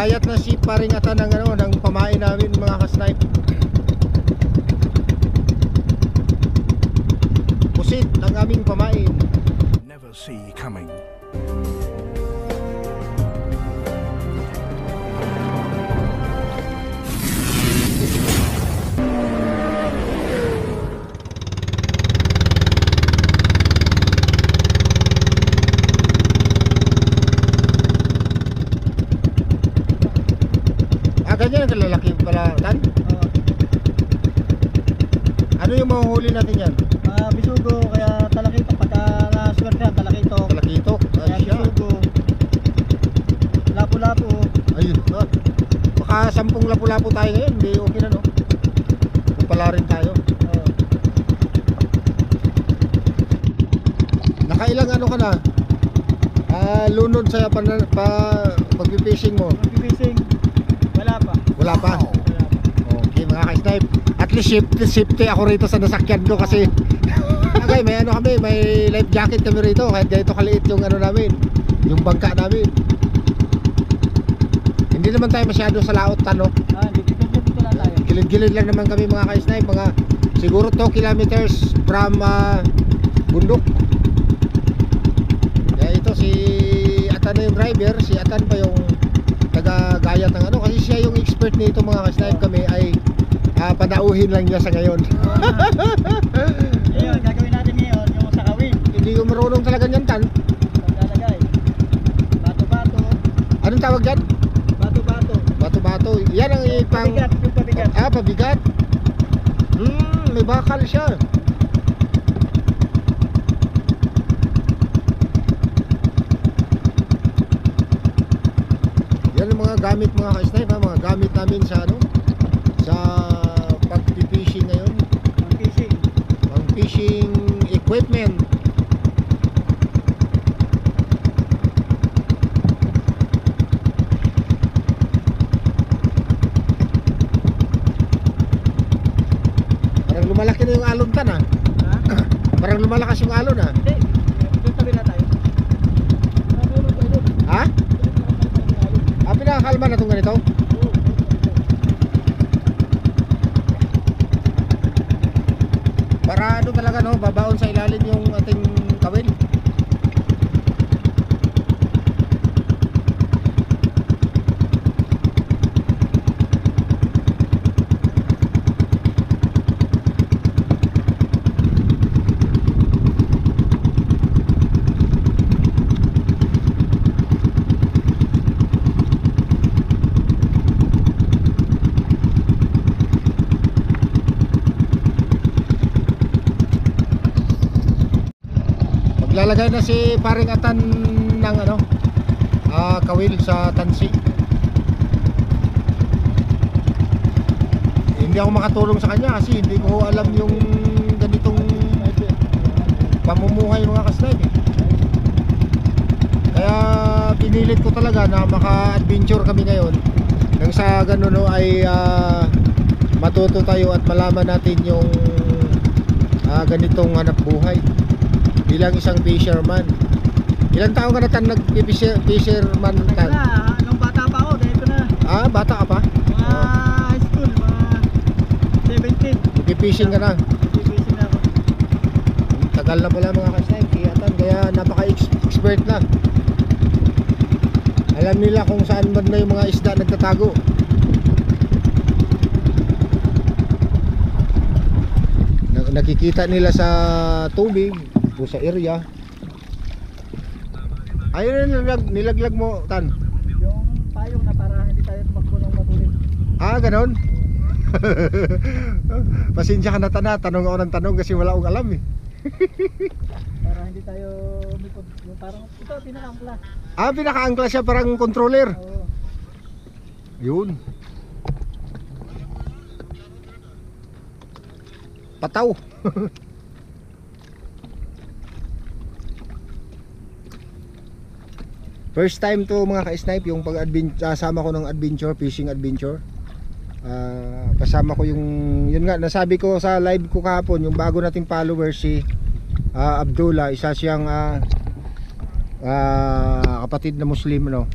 Gagayat na si paring ata ng, ano, ng pamain namin mga ka-snipe. Pusit ng aming pamain. Never see coming. Ganyan ang kalalaki pala, Tan? Ano yung mahuhuli natin yan? Bisugo, kaya talakito. Pagka na-swerte yan, talakito. Talakito? Kaya Ay siya. bisugo. Lapu-lapu. Ayun. Baka 10 lapu-lapu tayo ngayon. Hindi okay na, no? Pala rin tayo. Nakailang ano ka na? Lunod sa pag-fishing mo? Pag-fishing, wala pa. Wala pa? Okay mga ka-snipe. At least safety ako rito sa nasakyan ko kasi okay, may ano kami, may life jacket kami rito kahit ganito kaliit yung ano namin, yung bangka namin. Hindi naman tayo masyado sa laot, Tano. Dito lang tayo. Gilid-gilid lang naman kami mga ka-snipe. Mga siguro 2 kilometers from bundok. Kaya ito si Atan na yung driver, si Atan pa yung taga-gayat ng ano, kasi siya yung expert nito mga ka-snipe. Kami ay padauhin lang niya sa ngayon. Ayun, gagawin natin ngayon yung sa kawin. Hindi ko marunong talaga niyan, Tan. Paglalagay. Bato-bato. Anong tawag dyan? Bato-bato. Bato-bato. Yan ang ipang... Pabigat, yung pabigat. Pabigat. May bakal siya. Yan ang mga gamit mga ka-snipe, mga gamit namin sa ano, sa pag-fishing ngayon. Fishing. Ang fishing equipment. Parang lumalaki na yung alon, Tan, ha? Parang lumalakas yung alon, ha? Hindi. Doon tabi na tayo. Ha? Pinakakalma na itong ganito? Para ano talaga, no? Babaon sa ilalim yung ating kawil. Lalagay na si paring Atan ng ano, kawil sa tansi. Hindi ako makatulong sa kanya kasi hindi ko alam yung ganitong pamumuhay mga ka-snipe, Kaya pinilit ko talaga na maka-adventure kami ngayon. Nang sa ganun, no, ay matuto tayo at malaman natin yung ganitong hanap buhay bilang isang fisherman. Ilang taon ka na, Tan, nag-fisherman, Tan? Nung bata pa ako, ganito na. Bata ka pa? Mga high school, mga 17. Nag-fishing ka na? Fishing na ako. Tagal na pala mga ka-snipe, si Atan, kaya napaka-expert na. Alam nila kung saan man na yung mga isda nagtatago. Nakikita nila sa tubig o sa area. Ayun na nilaglag mo, Tan. Yung payong na para hindi tayo tumakbo ng matulin. Ganon. Pasensya ka na, Tan, tanong ako ng tanong kasi wala akong alam eh. Para hindi tayo umipod. Yung parang ito, pinaka-angkla. Pinaka-angkla siya, parang controller. Oo. Yun. Pataw. First time to mga ka-snipe, yung kasama ko ng adventure, fishing adventure. Kasama ko yung, yun nga, nasabi ko sa live ko kahapon, yung bago nating follower si Abdullah, isa siyang kapatid na Muslim, no?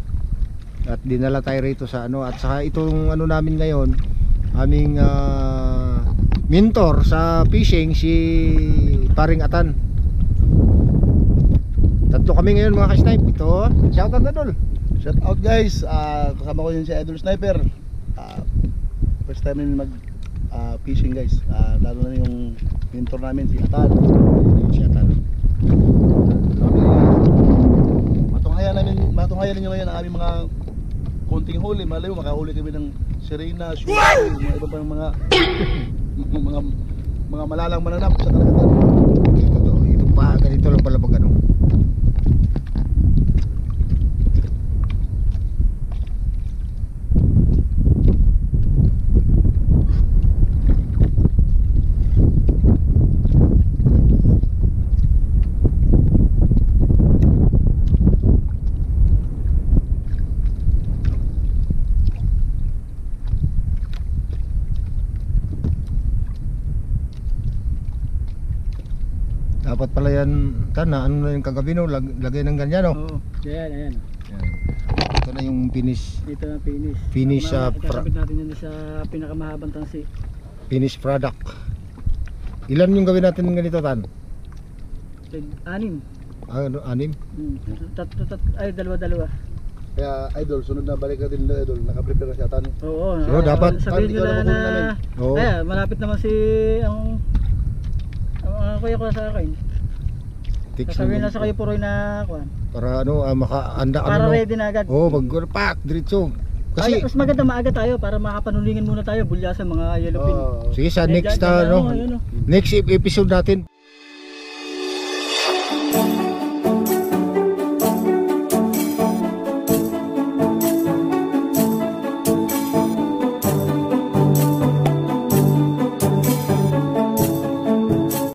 At dinala tayo rito sa ano. At saka itong ano namin ngayon, aming mentor sa fishing, si Paring Atan. Tatlo kami ngayon mga ka-snipe. Ito, shout out na Dol. Shout out guys, kasama ko yun si Idol Sniper. First time namin mag fishing guys, lalo na yung mentor namin si Atan. Si Atan. Matunghayan ninyo ngayon ang aming mga konting huli. Malay mo makahuli kami ng sirena, sushi, mga iba pang mga mga malalang mananap sa karagatan. Ito pa, ganito lang pala pag ano. Dapat pala yan, Tan, ano na yung kagabi no, lagay ng ganyan no. Oo. Ayan, ayan. Yan. Ito na yung finish. Dito na finish. Finish, Ikakabit natin yan sa pinakamahabang tangsi. Finished product. Ilan yung gawin natin ng ganito, Tan? 6. Ano, 6? Ay, dalawa. Kaya Idol, sunod na balik natin nila Idol, nakaprepare na si Atan. Oo. So, dapat- sabihin ikaw nila na kukunin namin. na Oo. Kaya malapit naman si ang kuya ko sa akin. Tiks Sasabihin mo. na sa kayo Puroy na kuan. Para ano, makaanda Para ano. ready na agad. Oh, mag-pack diretso. Ay, Kasi mas maganda maaga tayo para makapanulingan muna tayo bulyasan mga yellowfin. sige sa Ayan, next dyan, ano, ayun, oh. next episode natin.